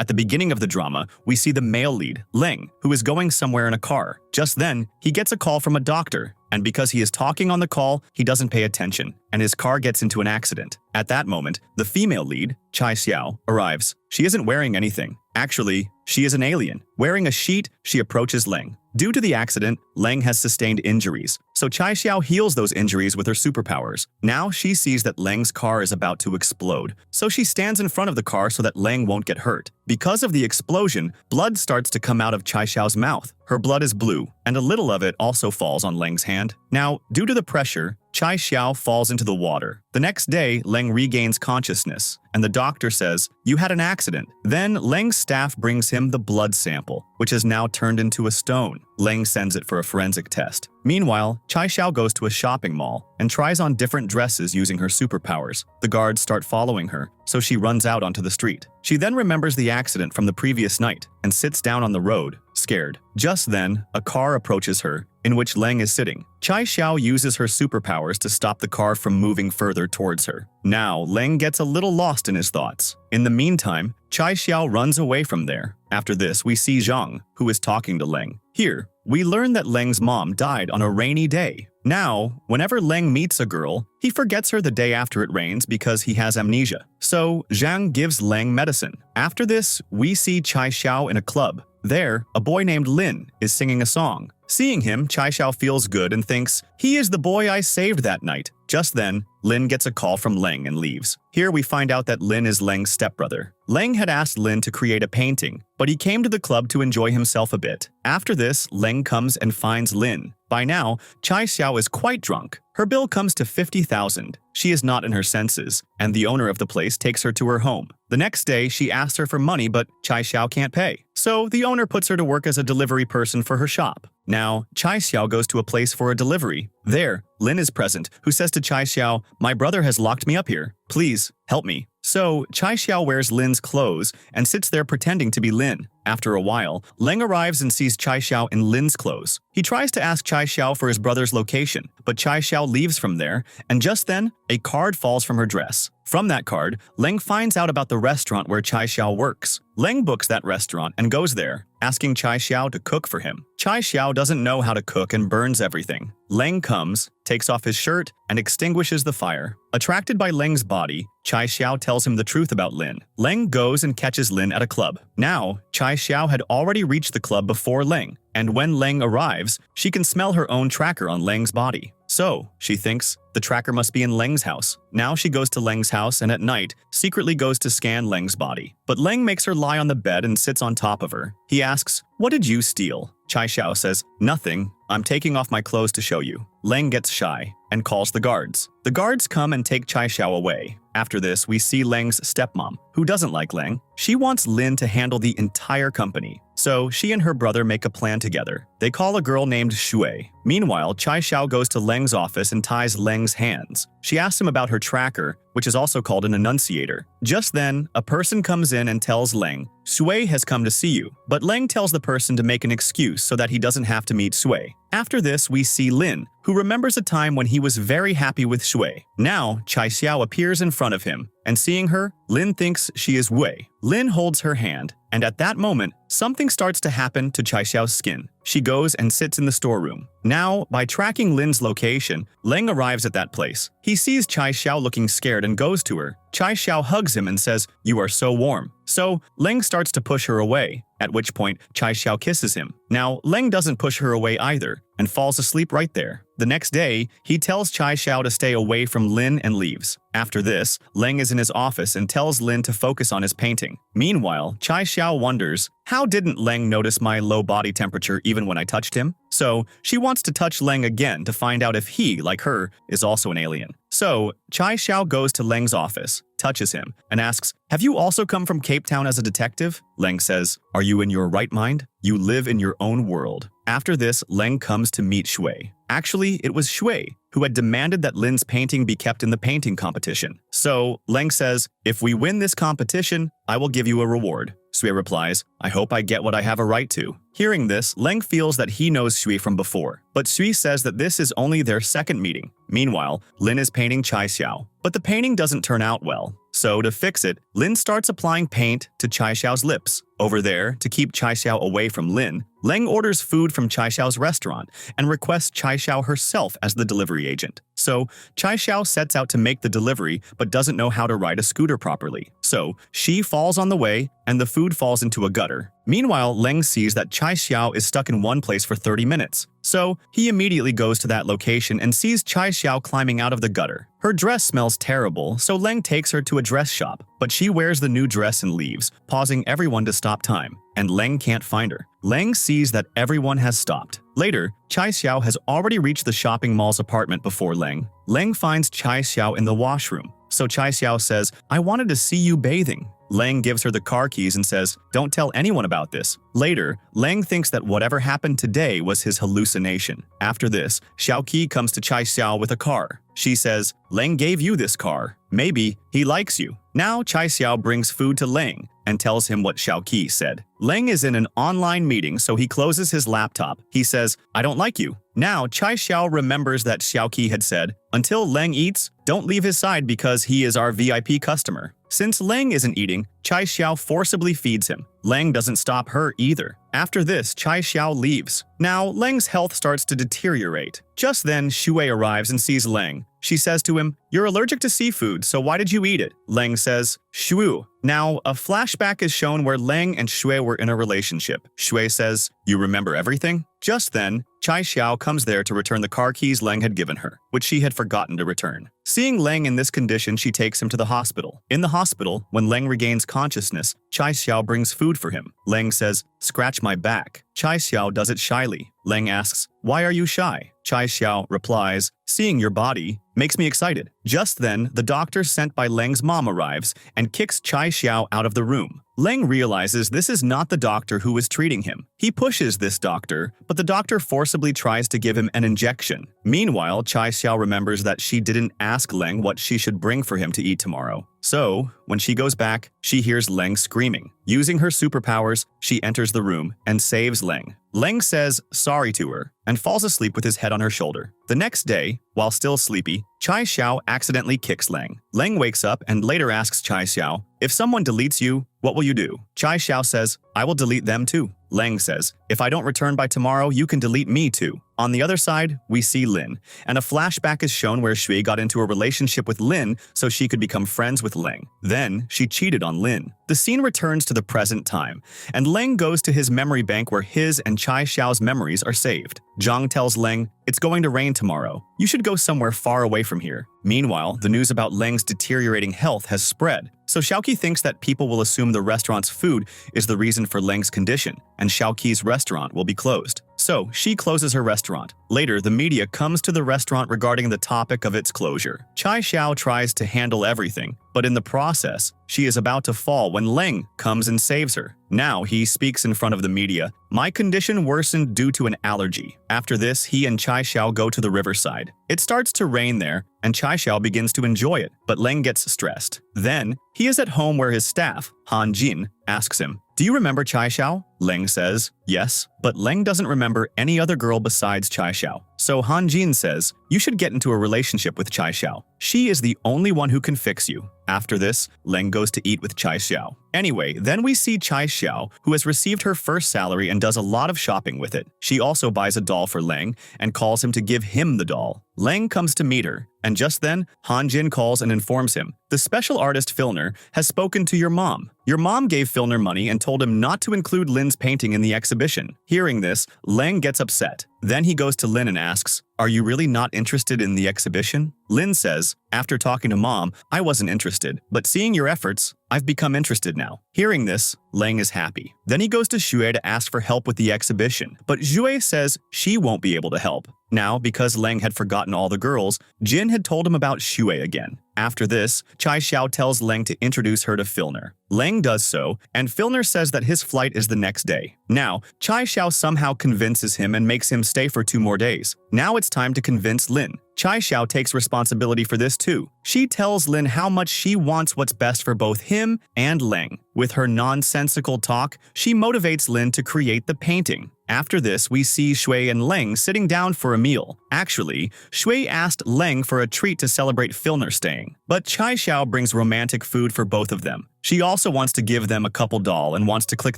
At the beginning of the drama, we see the male lead, Leng, who is going somewhere in a car. Just then, he gets a call from a doctor, and because he is talking on the call, he doesn't pay attention, and his car gets into an accident. At that moment, the female lead, Chai Xiao, arrives. She isn't wearing anything. Actually, she is an alien. Wearing a sheet, she approaches Leng. Due to the accident, Leng has sustained injuries, so Chai Xiao heals those injuries with her superpowers. Now she sees that Leng's car is about to explode, so she stands in front of the car so that Leng won't get hurt. Because of the explosion, blood starts to come out of Chai Xiao's mouth. Her blood is blue, and a little of it also falls on Leng's hand. Now, due to the pressure, Chai Xiao falls into the water. The next day, Leng regains consciousness, and the doctor says, "You had an accident." Then Leng's staff brings him the blood sample, which has now turned into a stone. Leng sends it for a forensic test. Meanwhile, Chai Xiao goes to a shopping mall and tries on different dresses using her superpowers. The guards start following her, so she runs out onto the street. She then remembers the accident from the previous night and sits down on the road, scared. Just then, a car approaches her, in which Leng is sitting. Chai Xiao uses her superpowers to stop the car from moving further towards her. Now, Leng gets a little lost in his thoughts. In the meantime, Chai Xiao runs away from there. After this, we see Zhang, who is talking to Leng. Here, we learn that Leng's mom died on a rainy day. Now, whenever Leng meets a girl, he forgets her the day after it rains because he has amnesia. So, Zhang gives Leng medicine. After this, we see Chai Xiao in a club. There, a boy named Lin is singing a song. Seeing him, Chai Xiao feels good and thinks, "He is the boy I saved that night." Just then, Lin gets a call from Leng and leaves. Here we find out that Lin is Leng's stepbrother. Leng had asked Lin to create a painting, but he came to the club to enjoy himself a bit. After this, Leng comes and finds Lin. By now, Chai Xiao is quite drunk. Her bill comes to 50,000. She is not in her senses, and the owner of the place takes her to her home. The next day, she asks her for money, but Chai Xiao can't pay. So the owner puts her to work as a delivery person for her shop. Now, Chai Xiao goes to a place for a delivery. There, Lin is present, who says to Chai Xiao, "My brother has locked me up here. Please, help me." So, Chai Xiao wears Lin's clothes and sits there pretending to be Lin. After a while, Leng arrives and sees Chai Xiao in Lin's clothes. He tries to ask Chai Xiao for his brother's location, but Chai Xiao leaves from there, and just then, a card falls from her dress. From that card, Leng finds out about the restaurant where Chai Xiao works. Leng books that restaurant and goes there, asking Chai Xiao to cook for him. Chai Xiao doesn't know how to cook and burns everything. Leng comes, takes off his shirt, and extinguishes the fire. Attracted by Leng's body, Chai Xiao tells him the truth about Lin. Leng goes and catches Lin at a club. Now, Chai Xiao had already reached the club before Leng, and when Leng arrives, she can smell her own tracker on Leng's body. So, she thinks, the tracker must be in Leng's house. Now she goes to Leng's house and at night, secretly goes to scan Leng's body. But Leng makes her lie on the bed and sits on top of her. He asks, "What did you steal?" Chai Xiao says, "Nothing. I'm taking off my clothes to show you." Leng gets shy and calls the guards. The guards come and take Chai Xiao away. After this, we see Leng's stepmom, who doesn't like Leng. She wants Lin to handle the entire company. So she and her brother make a plan together. They call a girl named Shui. Meanwhile, Chai Xiao goes to Leng's office and ties Leng's hands. She asks him about her tracker, which is also called an annunciator. Just then, a person comes in and tells Leng, "Sui has come to see you." But Leng tells the person to make an excuse so that he doesn't have to meet Sui. After this, we see Lin, who remembers a time when he was very happy with Shui. Now, Chai Xiao appears in front of him, and seeing her, Lin thinks she is Wei. Lin holds her hand, and at that moment, something starts to happen to Chai Xiao's skin. She goes and sits in the storeroom. Now, by tracking Lin's location, Leng arrives at that place. He sees Chai Xiao looking scared and goes to her. Chai Xiao hugs him and says, "You are so warm." So, Leng starts to push her away, at which point Chai Xiao kisses him. Now, Leng doesn't push her away either, and falls asleep right there. The next day, he tells Chai Xiao to stay away from Lin and leaves. After this, Leng is in his office and tells Lin to focus on his painting. Meanwhile, Chai Xiao wonders, how didn't Leng notice my low body temperature even when I touched him? So, she wants to touch Leng again to find out if he, like her, is also an alien. So, Chai Xiao goes to Leng's office, touches him, and asks, "Have you also come from Cape Town as a detective?" Leng says, "Are you in your right mind? You live in your own world." After this, Leng comes to meet Shui. Actually, it was Shui who had demanded that Lin's painting be kept in the painting competition. So, Leng says, "If we win this competition, I will give you a reward." Shui replies, "I hope I get what I have a right to." Hearing this, Leng feels that he knows Shui from before, but Shui says that this is only their second meeting. Meanwhile, Lin is painting Chai Xiao, but the painting doesn't turn out well. So to fix it, Lin starts applying paint to Chai Xiao's lips. Over there, to keep Chai Xiao away from Lin, Leng orders food from Chai Xiao's restaurant and requests Chai Xiao herself as the delivery agent. So Chai Xiao sets out to make the delivery but doesn't know how to ride a scooter properly. So she falls on the way and the food falls into a gutter. Meanwhile, Leng sees that Chai Xiao is stuck in one place for 30 minutes. So he immediately goes to that location and sees Chai Xiao climbing out of the gutter. Her dress smells terrible, so Leng takes her to a dress shop, but she wears the new dress and leaves, pausing everyone to stop time, and Leng can't find her. Leng sees that everyone has stopped. Later, Chai Xiao has already reached the shopping mall's apartment before Leng. Leng finds Chai Xiao in the washroom, so Chai Xiao says, "I wanted to see you bathing." Leng gives her the car keys and says, "Don't tell anyone about this." Later, Leng thinks that whatever happened today was his hallucination. After this, Xiaoqi comes to Chai Xiao with a car. She says, "Leng gave you this car. Maybe he likes you." Now Chai Xiao brings food to Leng and tells him what Xiaoqi said. Leng is in an online meeting, so he closes his laptop. He says, "I don't like you." Now Chai Xiao remembers that Xiaoqi had said, "Until Leng eats, don't leave his side because he is our VIP customer." Since Leng isn't eating, Chai Xiao forcibly feeds him. Leng doesn't stop her either. After this, Chai Xiao leaves. Now, Leng's health starts to deteriorate. Just then, Shui arrives and sees Leng. She says to him, "You're allergic to seafood, so why did you eat it?" Leng says, "Shui." Now, a flashback is shown where Leng and Shui were in a relationship. Shui says, "You remember everything?" Just then, Chai Xiao comes there to return the car keys Leng had given her, which she had forgotten to return. Seeing Leng in this condition, she takes him to the hospital. In the hospital, when Leng regains consciousness, Chai Xiao brings food for him. Leng says, "Scratch my back." Chai Xiao does it shyly. Leng asks, "Why are you shy?" Chai Xiao replies, "Seeing your body makes me excited." Just then, the doctor sent by Leng's mom arrives and kicks Chai Xiao out of the room. Leng realizes this is not the doctor who is treating him. He pushes this doctor, but the doctor forcibly tries to give him an injection. Meanwhile, Chai Xiao remembers that she didn't ask Leng what she should bring for him to eat tomorrow. So, when she goes back, she hears Leng screaming. Using her superpowers, she enters the room and saves Leng. Leng says sorry to her and falls asleep with his head on her shoulder. The next day, while still sleepy, Chai Xiao accidentally kicks Leng. Leng wakes up and later asks Chai Xiao, "If someone deletes you, what will you do?" Chai Xiao says, "I will delete them too." Leng says, "If I don't return by tomorrow, you can delete me too." On the other side, we see Lin, and a flashback is shown where Shui got into a relationship with Lin so she could become friends with Leng. Then, she cheated on Lin. The scene returns to the present time, and Leng goes to his memory bank where his and Chai Xiao's memories are saved. Zhang tells Leng, "It's going to rain tomorrow. You should go somewhere far away from here." Meanwhile, the news about Leng's deteriorating health has spread, so Xiaoqi thinks that people will assume the restaurant's food is the reason for Leng's condition, and Xiaoqi's restaurant will be closed. So, she closes her restaurant. Later, the media comes to the restaurant regarding the topic of its closure. Chai Xiao tries to handle everything, but in the process, she is about to fall when Leng comes and saves her. Now, he speaks in front of the media. "My condition worsened due to an allergy." After this, he and Chai Xiao go to the riverside. It starts to rain there, and Chai Xiao begins to enjoy it, but Leng gets stressed. Then, he is at home where his staff, Han Jin, asks him, "Do you remember Chai Xiao?" Leng says, "Yes," but Leng doesn't remember any other girl besides Chai Xiao. So Han Jin says, "You should get into a relationship with Chai Xiao. She is the only one who can fix you." After this, Leng goes to eat with Chai Xiao. Anyway, then we see Chai Xiao, who has received her first salary and does a lot of shopping with it. She also buys a doll for Leng and calls him to give him the doll. Leng comes to meet her, and just then, Han Jin calls and informs him, "The special artist Filner has spoken to your mom. Your mom gave Filner money and told him not to include Lin's painting in the exhibition." Hearing this, Leng gets upset. Then he goes to Lin and asks, "Are you really not interested in the exhibition?" Lin says, "After talking to Mom, I wasn't interested, but seeing your efforts, I've become interested now." Hearing this, Leng is happy. Then he goes to Shui to ask for help with the exhibition, but Shui says she won't be able to help. Now, because Leng had forgotten all the girls, Jin had told him about Shui again. After this, Chai Xiao tells Leng to introduce her to Filner. Leng does so, and Filner says that his flight is the next day. Now, Chai Xiao somehow convinces him and makes him stay for 2 more days. Now it's time to convince Lin. Chai Xiao takes responsibility for this too. She tells Lin how much she wants what's best for both him and Leng. With her nonsensical talk, she motivates Lin to create the painting. After this, we see Shui and Leng sitting down for a meal. Actually, Shui asked Leng for a treat to celebrate Filner staying, but Chai Xiao brings romantic food for both of them. She also wants to give them a couple doll and wants to click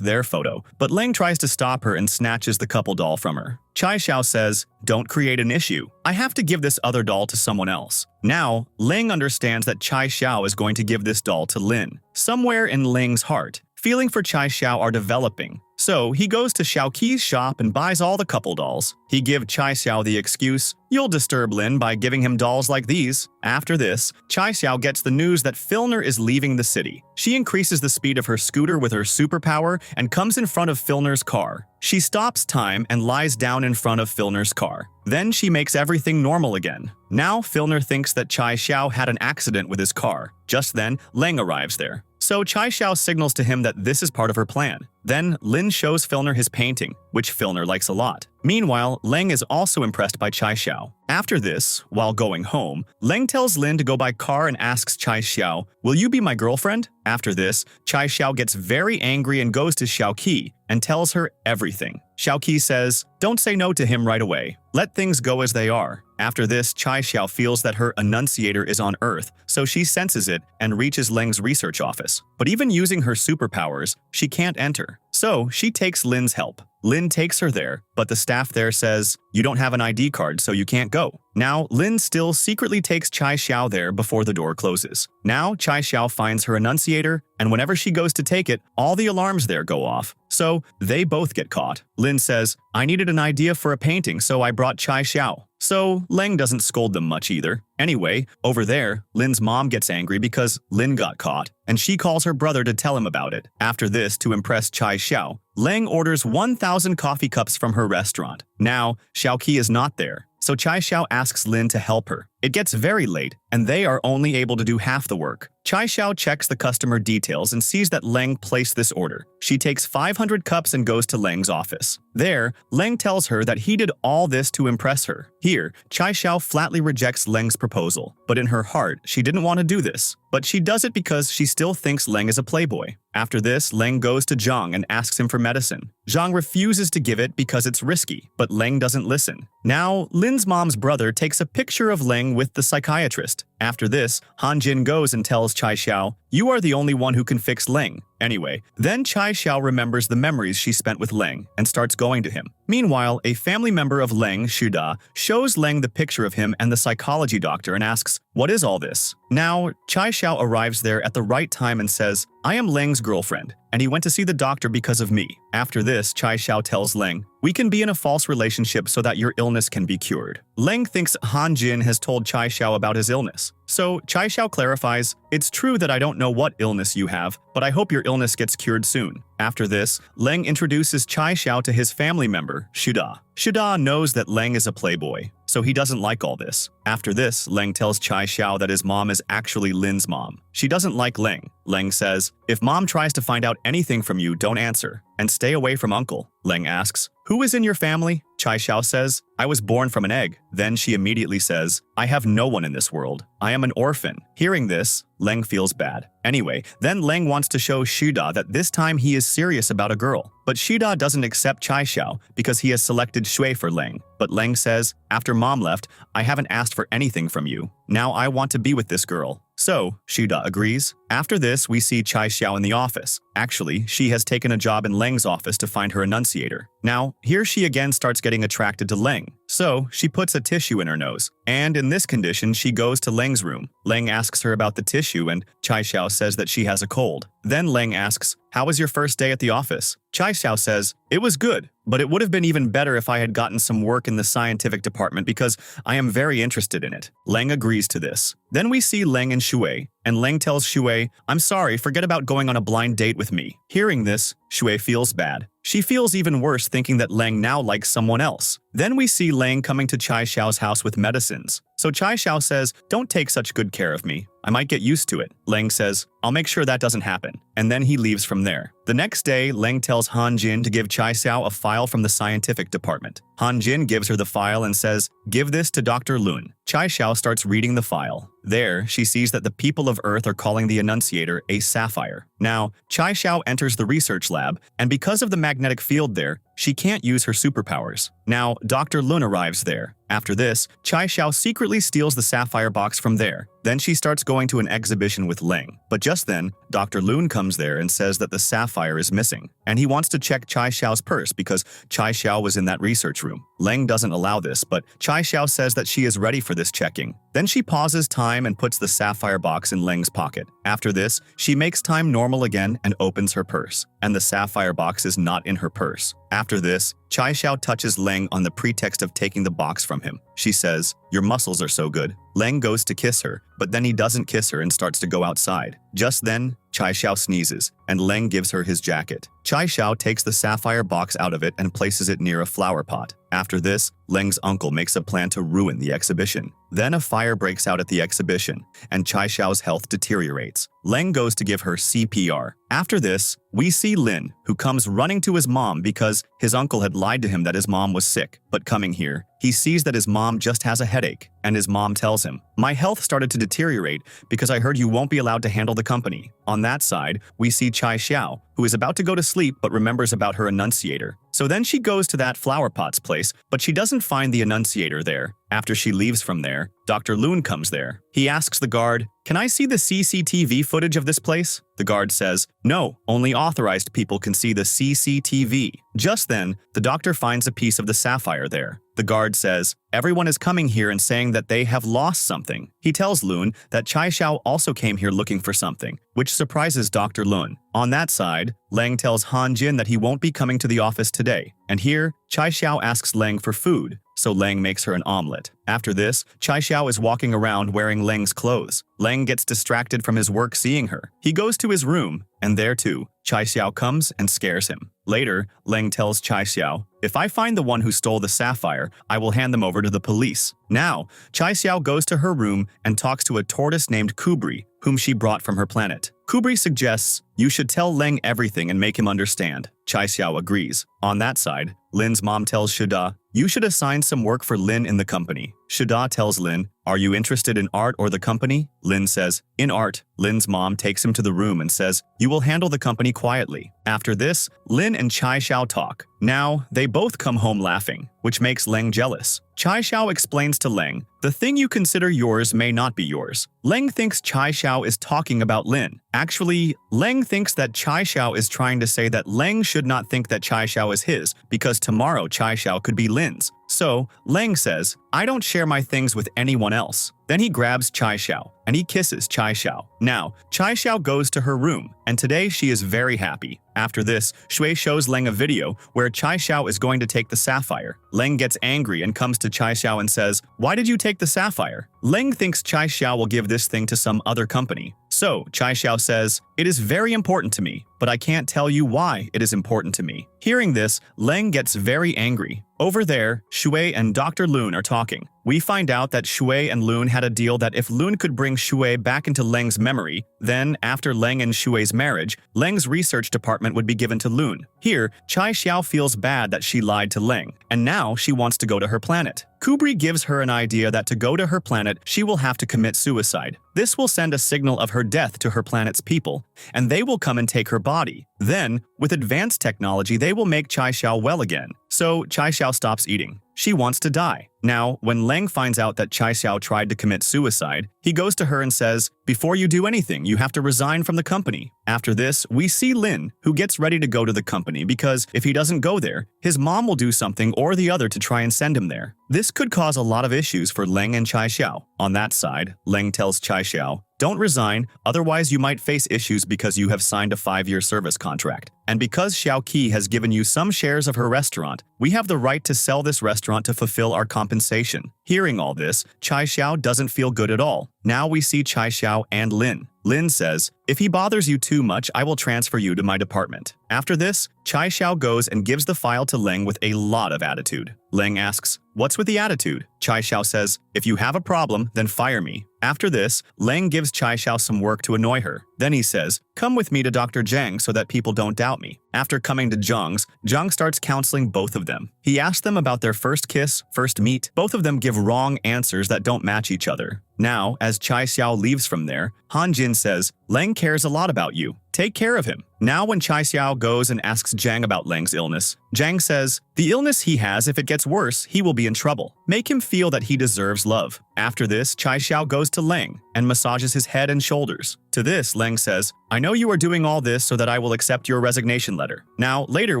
their photo, but Leng tries to stop her and snatches the couple doll from her. Chai Xiao says, "Don't create an issue. I have to give this other doll to someone else." Now, Leng understands that Chai Xiao is going to give this doll to Lin. Somewhere in Leng's heart, feeling for Chai Xiao are developing. So he goes to Xiaoqi's shop and buys all the couple dolls. He gives Chai Xiao the excuse, "You'll disturb Lin by giving him dolls like these." After this, Chai Xiao gets the news that Filner is leaving the city. She increases the speed of her scooter with her superpower and comes in front of Filner's car. She stops time and lies down in front of Filner's car. Then she makes everything normal again. Now Filner thinks that Chai Xiao had an accident with his car. Just then, Leng arrives there. So Chai Xiao signals to him that this is part of her plan. Then Lin shows Filner his painting, which Filner likes a lot. Meanwhile, Leng is also impressed by Chai Xiao. After this, while going home, Leng tells Lin to go by car and asks Chai Xiao, "Will you be my girlfriend?" After this, Chai Xiao gets very angry and goes to Xiaoqi and tells her everything. Xiaoqi says, "Don't say no to him right away. Let things go as they are." After this, Chai Xiao feels that her enunciator is on Earth, so she senses it and reaches Leng's research office. But even using her superpowers, she can't enter. So she takes Lin's help. Lin takes her there, but the staff there says, "You don't have an ID card, so you can't go." Now, Lin still secretly takes Chai Xiao there before the door closes. Now, Chai Xiao finds her enunciator, and whenever she goes to take it, all the alarms there go off. So, they both get caught. Lin says, "I needed an idea for a painting, so I brought Chai Xiao." So, Leng doesn't scold them much either. Anyway, over there, Lin's mom gets angry because Lin got caught, and she calls her brother to tell him about it. After this, to impress Chai Xiao, Leng orders 1,000 coffee cups from her restaurant. Now, Xiaoqi is not there, so Chai Xiao asks Lin to help her. It gets very late, and they are only able to do half the work. Chai Xiao checks the customer details and sees that Leng placed this order. She takes 500 cups and goes to Leng's office. There, Leng tells her that he did all this to impress her. Here, Chai Xiao flatly rejects Leng's proposal, but in her heart, she didn't want to do this. But she does it because she still thinks Leng is a playboy. After this, Leng goes to Zhang and asks him for medicine. Zhang refuses to give it because it's risky, but Leng doesn't listen. Now, Lin's mom's brother takes a picture of Leng with the psychiatrist. After this, Han Jin goes and tells Chai Xiao, "You are the only one who can fix Leng." Anyway, then Chai Xiao remembers the memories she spent with Leng and starts going to him. Meanwhile, a family member of Leng, Shuda, shows Leng the picture of him and the psychology doctor and asks, "What is all this?" Now, Chai Xiao arrives there at the right time and says, "I am Leng's girlfriend, and he went to see the doctor because of me." After this, Chai Xiao tells Leng, "We can be in a false relationship so that your illness can be cured." Leng thinks Han Jin has told Chai Xiao about his illness. So Chai Xiao clarifies, "It's true that I don't know what illness you have, but I hope your illness gets cured soon." After this, Leng introduces Chai Xiao to his family member, Shuda. Shuda knows that Leng is a playboy, so he doesn't like all this. After this, Leng tells Chai Xiao that his mom is actually Lin's mom. She doesn't like Leng. Leng says, "If mom tries to find out anything from you, don't answer, and stay away from uncle." Leng asks, "Who is in your family?" Chai Xiao says, "I was born from an egg." Then she immediately says, "I have no one in this world. I am an orphan." Hearing this, Leng feels bad. Anyway, then Leng wants to show Shida that this time he is serious about a girl. But Shida doesn't accept Chai Xiao because he has selected Shui for Leng. But Leng says, "After mom left, I haven't asked for anything from you. Now I want to be with this girl." So, Shida agrees. After this, we see Chai Xiao in the office. Actually, she has taken a job in Leng's office to find her enunciator. Now, here she again starts getting attracted to Leng. So, she puts a tissue in her nose. And in this condition, she goes to Leng's room. Leng asks her about the tissue and Chai Xiao says that she has a cold. Then Leng asks, "How was your first day at the office?" Chai Xiao says, "It was good, but it would have been even better if I had gotten some work in the scientific department because I am very interested in it." Leng agrees to this. Then we see Leng and Shui, and Leng tells Shui, "I'm sorry, forget about going on a blind date with me." Hearing this, Shui feels bad. She feels even worse thinking that Leng now likes someone else. Then we see Leng coming to Chai Xiao's house with medicines. So Chai Xiao says, "Don't take such good care of me. I might get used to it." Leng says, "I'll make sure that doesn't happen." And then he leaves from there. The next day, Leng tells Han Jin to give Chai Xiao a file from the scientific department. Han Jin gives her the file and says, "Give this to Dr. Lun." Chai Xiao starts reading the file. There, she sees that the people of Earth are calling the Annunciator a sapphire. Now, Chai Xiao enters the research lab, and because of the magnetic field there, she can't use her superpowers. Now, Dr. Lun arrives there. After this, Chai Xiao secretly steals the sapphire box from there. Then she starts going to an exhibition with Leng. But just then, Dr. Lun comes there and says that the sapphire is missing, and he wants to check Chai Xiao's purse because Chai Xiao was in that research room. Leng doesn't allow this, but Chai Xiao says that she is ready for this checking. Then she pauses time and puts the sapphire box in Leng's pocket. After this, she makes time normal again and opens her purse, and the sapphire box is not in her purse. After this, Chai Xiao touches Leng on the pretext of taking the box from him. She says, "Your muscles are so good." Leng goes to kiss her, but then he doesn't kiss her and starts to go outside. Just then, Chai Xiao sneezes, and Leng gives her his jacket. Chai Xiao takes the sapphire box out of it and places it near a flower pot. After this, Leng's uncle makes a plan to ruin the exhibition. Then a fire breaks out at the exhibition, and Chai Xiao's health deteriorates. Leng goes to give her CPR. After this, we see Lin, who comes running to his mom because his uncle had lied to him that his mom was sick. But coming here, he sees that his mom just has a headache, and his mom tells him, "My health started to deteriorate because I heard you won't be allowed to handle the company." On that side, we see Chai Xiao, who is about to go to sleep but remembers about her Annunciator. So then she goes to that flower pot's place, but she doesn't find the Annunciator there. After she leaves from there, Dr. Lun comes there. He asks the guard, "Can I see the CCTV footage of this place?" The guard says, "No, only authorized people can see the CCTV." Just then, the doctor finds a piece of the sapphire there. The guard says, "Everyone is coming here and saying that they have lost something." He tells Lun that Chai Xiao also came here looking for something, which surprises Dr. Lun. On that side, Leng tells Han Jin that he won't be coming to the office today. And here, Chai Xiao asks Leng for food, so Leng makes her an omelet. After this, Chai Xiao is walking around wearing Leng's clothes. Leng gets distracted from his work seeing her. He goes to his room, and there too, Chai Xiao comes and scares him. Later, Leng tells Chai Xiao, "If I find the one who stole the sapphire, I will hand them over to the police." Now, Chai Xiao goes to her room and talks to a tortoise named Kubri, whom she brought from her planet. Kubri suggests, "You should tell Leng everything and make him understand." Chai Xiao agrees. On that side, Lin's mom tells Shida, "You should assign some work for Lin in the company." Shida tells Lin, "Are you interested in art or the company?" Lin says, "In art." Lin's mom takes him to the room and says, "You will handle the company quietly." After this, Lin and Chai Xiao talk. Now, they both come home laughing, which makes Leng jealous. Chai Xiao explains to Leng, "The thing you consider yours may not be yours." Leng thinks Chai Xiao is talking about Lin. Actually, Leng thinks that Chai Xiao is trying to say that Leng should not think that Chai Xiao is his, because tomorrow Chai Xiao could be Lin's. So, Leng says, "I don't share my things with anyone else." Then he grabs Chai Xiao, and he kisses Chai Xiao. Now, Chai Xiao goes to her room, and today she is very happy. After this, Shui shows Leng a video where Chai Xiao is going to take the sapphire. Leng gets angry and comes to Chai Xiao and says, "Why did you take the sapphire?" Leng thinks Chai Xiao will give this thing to some other company. So, Chai Xiao says, "It is very important to me, but I can't tell you why it is important to me." Hearing this, Leng gets very angry. Over there, Shui and Dr. Lun are talking. We find out that Shui and Lun had a deal that if Lun could bring Shui back into Leng's memory, then, after Leng and Shui's marriage, Leng's research department would be given to Lun. Here, Chai Xiao feels bad that she lied to Leng, and now she wants to go to her planet. Kubri gives her an idea that to go to her planet, she will have to commit suicide. This will send a signal of her death to her planet's people, and they will come and take her body. Then, with advanced technology, they will make Chai Xiao well again. So, Chai Xiao stops eating. She wants to die. Now, when Leng finds out that Chai Xiao tried to commit suicide, he goes to her and says, "Before you do anything, you have to resign from the company." After this, we see Lin, who gets ready to go to the company because if he doesn't go there, his mom will do something or the other to try and send him there. This could cause a lot of issues for Leng and Chai Xiao. On that side, Leng tells Chai Xiao, "Don't resign, otherwise you might face issues because you have signed a 5-year service contract. And because Xiao Qi has given you some shares of her restaurant, we have the right to sell this restaurant to fulfill our compensation." Hearing all this, Chai Xiao doesn't feel good at all. Now we see Chai Xiao and Lin. Lin says, "If he bothers you too much, I will transfer you to my department." After this, Chai Xiao goes and gives the file to Leng with a lot of attitude. Leng asks, What's with the attitude? Chai Xiao says, if you have a problem, then fire me. After this, Leng gives Chai Xiao some work to annoy her. Then he says, come with me to Dr. Zhang so that people don't doubt me. After coming to Zhang's, Zhang starts counseling both of them. He asks them about their first kiss, first meet. Both of them give wrong answers that don't match each other. Now, as Chai Xiao leaves from there, Han Jin says, Leng cares a lot about you. Take care of him. Now when Chai Xiao goes and asks Zhang about Leng's illness, Zhang says, the illness he has, if it gets worse, he will be in trouble. Make him feel that he deserves love. After this, Chai Xiao goes to Leng and massages his head and shoulders. To this, Leng says, I know you are doing all this so that I will accept your resignation letter. Now, later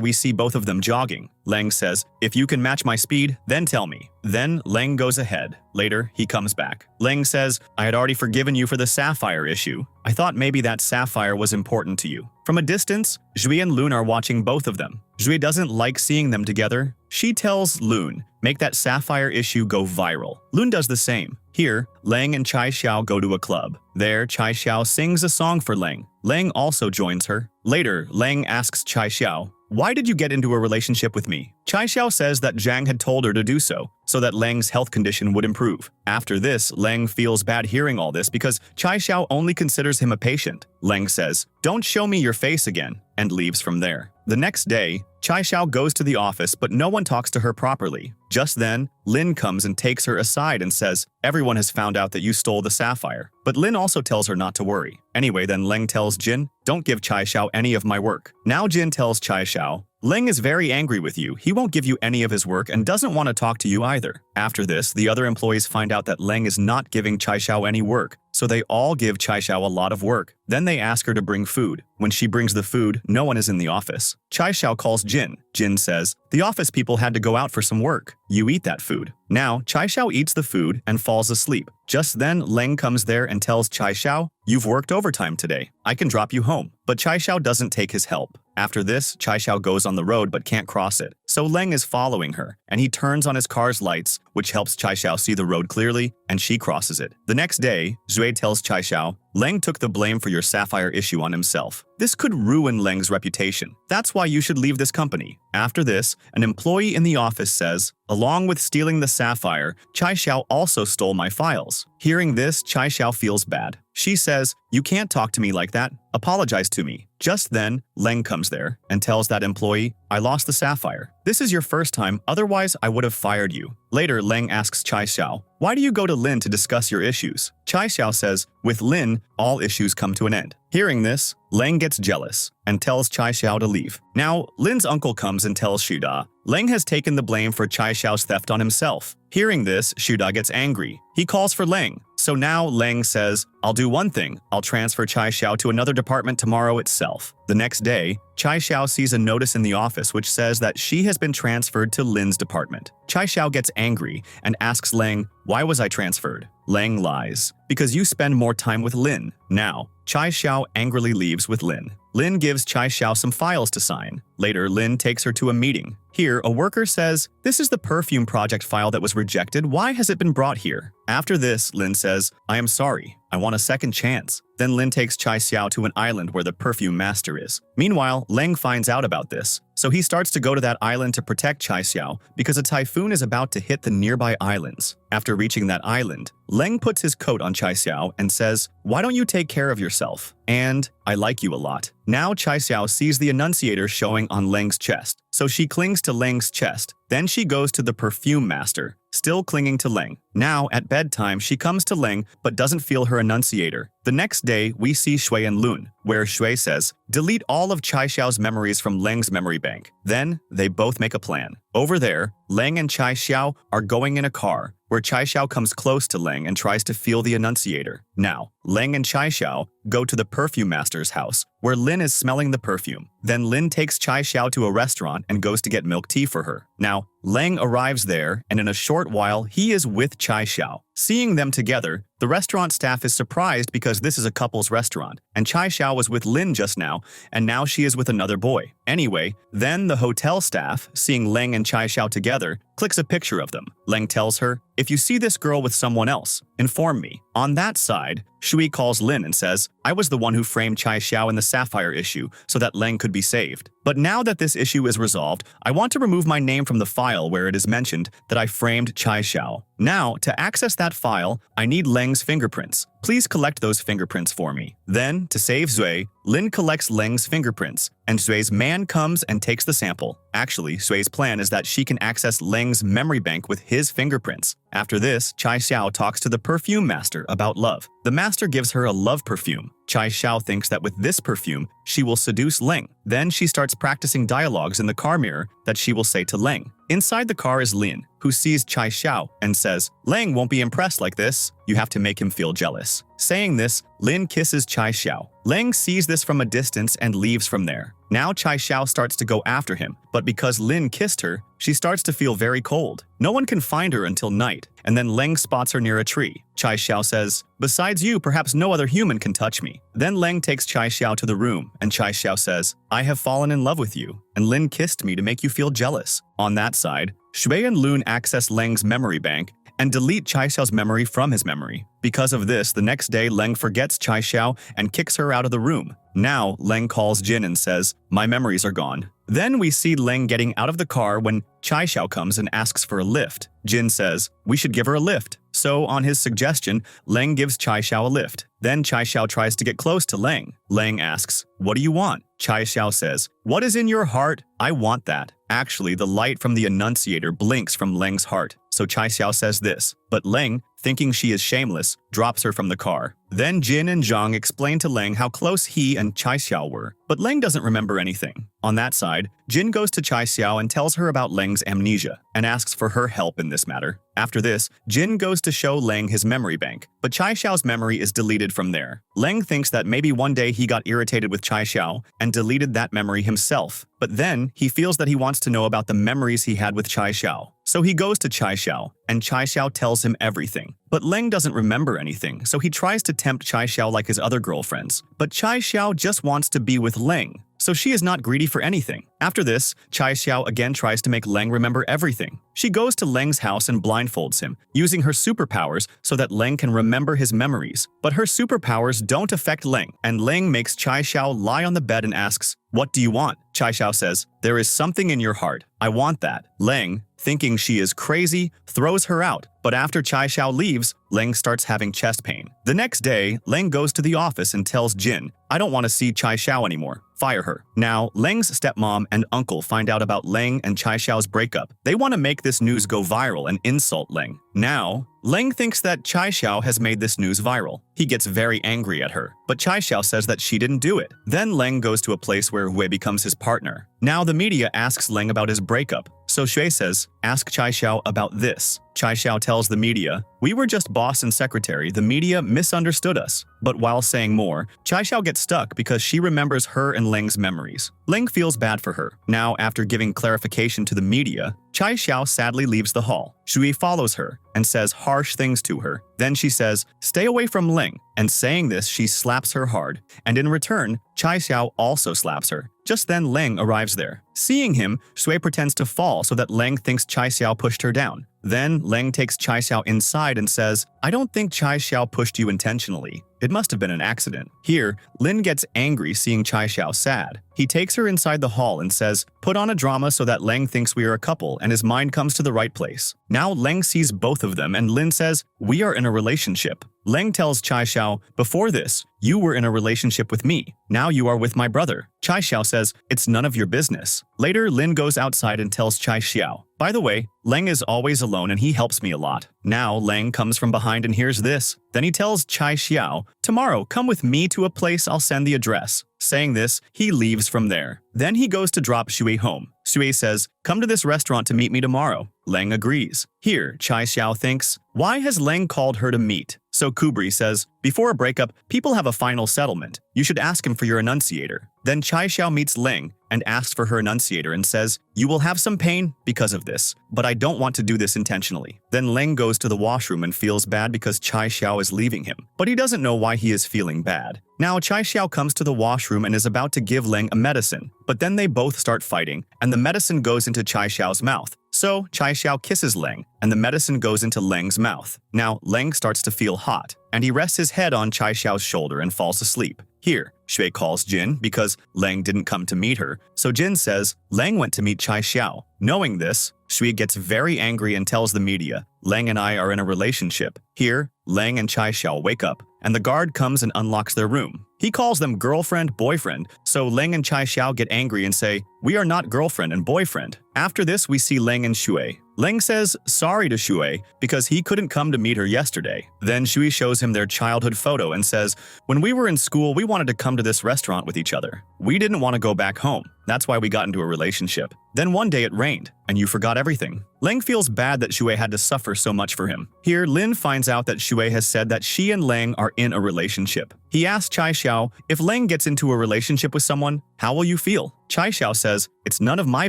we see both of them jogging. Leng says, if you can match my speed, then tell me. Then Leng goes ahead. Later, he comes back. Leng says, I had already forgiven you for the sapphire issue. I thought maybe that sapphire was important to you. From a distance, Zhui and Lun are watching both of them. Zhui doesn't like seeing them together. She tells Lun, make that sapphire issue go viral. Lun does the same. Here, Leng and Chai Xiao go to a club. There, Chai Xiao sings a song for Leng. Leng also joins her. Later, Leng asks Chai Xiao, why did you get into a relationship with me? Chai Xiao says that Zhang had told her to do so that Leng's health condition would improve. After this, Leng feels bad hearing all this because Chai Xiao only considers him a patient. Leng says, don't show me your face again, and leaves from there. The next day, Chai Xiao goes to the office, but no one talks to her properly. Just then, Lin comes and takes her aside and says, everyone has found out that you stole the sapphire. But Lin also tells her not to worry. Anyway, then Leng tells Jin, don't give Chai Xiao any of my work. Now Jin tells Chai Xiao, Leng is very angry with you. He won't give you any of his work and doesn't want to talk to you either. After this, the other employees find out that Leng is not giving Chai Xiao any work, so they all give Chai Xiao a lot of work. Then they ask her to bring food. When she brings the food, no one is in the office. Chai Xiao calls Jin. Jin says, the office people had to go out for some work. You eat that food. Now, Chai Xiao eats the food and falls asleep. Just then, Leng comes there and tells Chai Xiao, you've worked overtime today. I can drop you home. But Chai Xiao doesn't take his help. After this, Chai Xiao goes on the road but can't cross it. So Leng is following her, and he turns on his car's lights, which helps Chai Xiao see the road clearly, and she crosses it. The next day, Zhui tells Chai Xiao, Leng took the blame for your sapphire issue on himself. This could ruin Leng's reputation. That's why you should leave this company. After this, an employee in the office says, along with stealing the sapphire, Chai Xiao also stole my files. Hearing this, Chai Xiao feels bad. She says, you can't talk to me like that. Apologize to me. Just then, Leng comes there and tells that employee, I lost the sapphire. This is your first time, otherwise I would have fired you. Later, Leng asks Chai Xiao, why do you go to Lin to discuss your issues? Chai Xiao says, with Lin, all issues come to an end. Hearing this, Leng gets jealous and tells Chai Xiao to leave. Now, Lin's uncle comes and tells Shuda, Leng has taken the blame for Chai Xiao's theft on himself. Hearing this, Shuda gets angry. He calls for Leng. So now Leng says, I'll do one thing. I'll transfer Chai Xiao to another department tomorrow itself. The next day, Chai Xiao sees a notice in the office which says that she has been transferred to Lin's department. Chai Xiao gets angry and asks Leng, why was I transferred? Leng lies, because you spend more time with Lin. Now, Chai Xiao angrily leaves with Lin. Lin gives Chai Xiao some files to sign. Later, Lin takes her to a meeting. Here, a worker says, this is the perfume project file that was rejected. Why has it been brought here? After this, Lin says, I am sorry. I want a second chance. Then Lin takes Chai Xiao to an island where the perfume master is. Meanwhile, Leng finds out about this, so he starts to go to that island to protect Chai Xiao because a typhoon is about to hit the nearby islands. After reaching that island, Leng puts his coat on Chai Xiao and says, why don't you take care of yourself? And I like you a lot. Now Chai Xiao sees the annunciator showing on Leng's chest, so she clings to Leng's chest. Then she goes to the perfume master, still clinging to Leng. Now, at bedtime, she comes to Leng but doesn't feel her annunciator. The next day, we see Shui and Lun, where Shui says, delete all of Chai Xiao's memories from Leng's memory bank. Then, they both make a plan. Over there, Leng and Chai Xiao are going in a car, where Chai Xiao comes close to Leng and tries to feel the annunciator. Now, Leng and Chai Xiao go to the perfume master's house, where Lin is smelling the perfume. Then Lin takes Chai Xiao to a restaurant and goes to get milk tea for her. Now, Leng arrives there, and in a short while, he is with Chai Xiao. Seeing them together, the restaurant staff is surprised because this is a couple's restaurant, and Chai Xiao was with Lin just now, and now she is with another boy. Anyway, then the hotel staff, seeing Leng and Chai Xiao together, clicks a picture of them. Leng tells her, "If you see this girl with someone else, inform me." On that side, Shui calls Lin and says, "I was the one who framed Chai Xiao in the sapphire issue so that Leng could be saved. But now that this issue is resolved, I want to remove my name from the file where it is mentioned that I framed Chai Xiao. Now, to access that file, I need Leng's fingerprints. Please collect those fingerprints for me." Then, to save Zui, Lin collects Leng's fingerprints, and Zui's man comes and takes the sample. Actually, Zui's plan is that she can access Leng's memory bank with his fingerprints. After this, Chai Xiao talks to the perfume master about love. The master gives her a love perfume. Chai Xiao thinks that with this perfume, she will seduce Leng. Then she starts practicing dialogues in the car mirror that she will say to Leng. Inside the car is Lin, who sees Chai Xiao and says, "Leng won't be impressed like this. You have to make him feel jealous." Saying this, Lin kisses Chai Xiao. Leng sees this from a distance and leaves from there. Now Chai Xiao starts to go after him, but because Lin kissed her, she starts to feel very cold. No one can find her until night, and then Leng spots her near a tree. Chai Xiao says, "Besides you, perhaps no other human can touch me." Then Leng takes Chai Xiao to the room, and Chai Xiao says, "I have fallen in love with you, and Lin kissed me to make you feel jealous." On that side, Shui and Lun access Leng's memory bank and delete Chai Xiao's memory from his memory. Because of this, the next day Leng forgets Chai Xiao and kicks her out of the room. Now, Leng calls Jin and says, "My memories are gone." Then we see Leng getting out of the car when Chai Xiao comes and asks for a lift. Jin says, "We should give her a lift." So, on his suggestion, Leng gives Chai Xiao a lift. Then Chai Xiao tries to get close to Leng. Leng asks, "What do you want?" Chai Xiao says, "What is in your heart? I want that." Actually, the light from the annunciator blinks from Leng's heart. So Chai Xiao says this, but Leng, thinking she is shameless, drops her from the car. Then Jin and Zhang explain to Leng how close he and Chai Xiao were, but Leng doesn't remember anything. On that side, Jin goes to Chai Xiao and tells her about Leng's amnesia, and asks for her help in this matter. After this, Jin goes to show Leng his memory bank, but Chai Xiao's memory is deleted from there. Leng thinks that maybe one day he got irritated with Chai Xiao and deleted that memory himself, but then he feels that he wants to know about the memories he had with Chai Xiao. So he goes to Chai Xiao, and Chai Xiao tells him everything. But Leng doesn't remember anything, so he tries to tempt Chai Xiao like his other girlfriends. But Chai Xiao just wants to be with Leng, so she is not greedy for anything. After this, Chai Xiao again tries to make Leng remember everything. She goes to Leng's house and blindfolds him, using her superpowers so that Leng can remember his memories. But her superpowers don't affect Leng, and Leng makes Chai Xiao lie on the bed and asks, "What do you want?" Chai Xiao says, "There is something in your heart. I want that." Leng, thinking she is crazy, throws her out. But after Chai Xiao leaves, Leng starts having chest pain. The next day, Leng goes to the office and tells Jin, "I don't want to see Chai Xiao anymore. Fire her." Now, Leng's stepmom and uncle find out about Leng and Chai Xiao's breakup. They want to make this news go viral and insult Leng. Now, Leng thinks that Chai Xiao has made this news viral. He gets very angry at her, but Chai Xiao says that she didn't do it. Then Leng goes to a place where Hui becomes his partner. Now the media asks Leng about his breakup, so Shui says, "Ask Chai Xiao about this." Chai Xiao tells the media, "We were just boss and secretary, the media misunderstood us." But while saying more, Chai Xiao gets stuck because she remembers her and Leng's memories. Leng feels bad for her. Now, after giving clarification to the media, Chai Xiao sadly leaves the hall. Shui follows her and says harsh things to her. Then she says, "Stay away from Leng," and saying this, she slaps her hard. And in return, Chai Xiao also slaps her. Just then, Leng arrives there. Seeing him, Shui pretends to fall so that Leng thinks Chai Xiao pushed her down. Then, Leng takes Chai Xiao inside and says, "I don't think Chai Xiao pushed you intentionally. It must have been an accident." Here, Lin gets angry seeing Chai Xiao sad. He takes her inside the hall and says, "Put on a drama so that Leng thinks we are a couple and his mind comes to the right place." Now Leng sees both of them and Lin says, "We are in a relationship." Leng tells Chai Xiao, "Before this, you were in a relationship with me. Now you are with my brother." Chai Xiao says, "It's none of your business." Later, Lin goes outside and tells Chai Xiao, "By the way, Leng is always alone and he helps me a lot." Now Leng comes from behind and hears this. Then he tells Chai Xiao, "Tomorrow, come with me to a place I'll send the address." Saying this, he leaves from there. Then he goes to drop Shui home. Shui says, "Come to this restaurant to meet me tomorrow." Leng agrees. Here, Chai Xiao thinks, why has Leng called her to meet? So Kubri says, before a breakup, people have a final settlement. You should ask him for your enunciator. Then Chai Xiao meets Ling and asks for her enunciator and says, you will have some pain because of this, but I don't want to do this intentionally. Then Ling goes to the washroom and feels bad because Chai Xiao is leaving him, but he doesn't know why he is feeling bad. Now Chai Xiao comes to the washroom and is about to give Ling a medicine, but then they both start fighting and the medicine goes into Chai Xiao's mouth. So Chai Xiao kisses Ling and the medicine goes into Ling's mouth. Now Ling starts to feel hot and he rests his head on Chai Xiao's shoulder and falls asleep. Here, Shui calls Jin because Leng didn't come to meet her, so Jin says Leng went to meet Chai Xiao. Knowing this, Shui gets very angry and tells the media, Leng and I are in a relationship. Here, Leng and Chai Xiao wake up, and the guard comes and unlocks their room. He calls them girlfriend, boyfriend, so Leng and Chai Xiao get angry and say, we are not girlfriend and boyfriend. After this, we see Leng and Shui. Leng says sorry to Shui because he couldn't come to meet her yesterday. Then Shui shows him their childhood photo and says, when we were in school, we wanted to come to this restaurant with each other. We didn't want to go back home. That's why we got into a relationship. Then one day it rained, and you forgot everything. Leng feels bad that Shui had to suffer so much for him. Here, Lin finds out that Shui has said that she and Leng are in a relationship. He asks Chai Xiao, if Leng gets into a relationship with someone, how will you feel? Chai Xiao says, it's none of my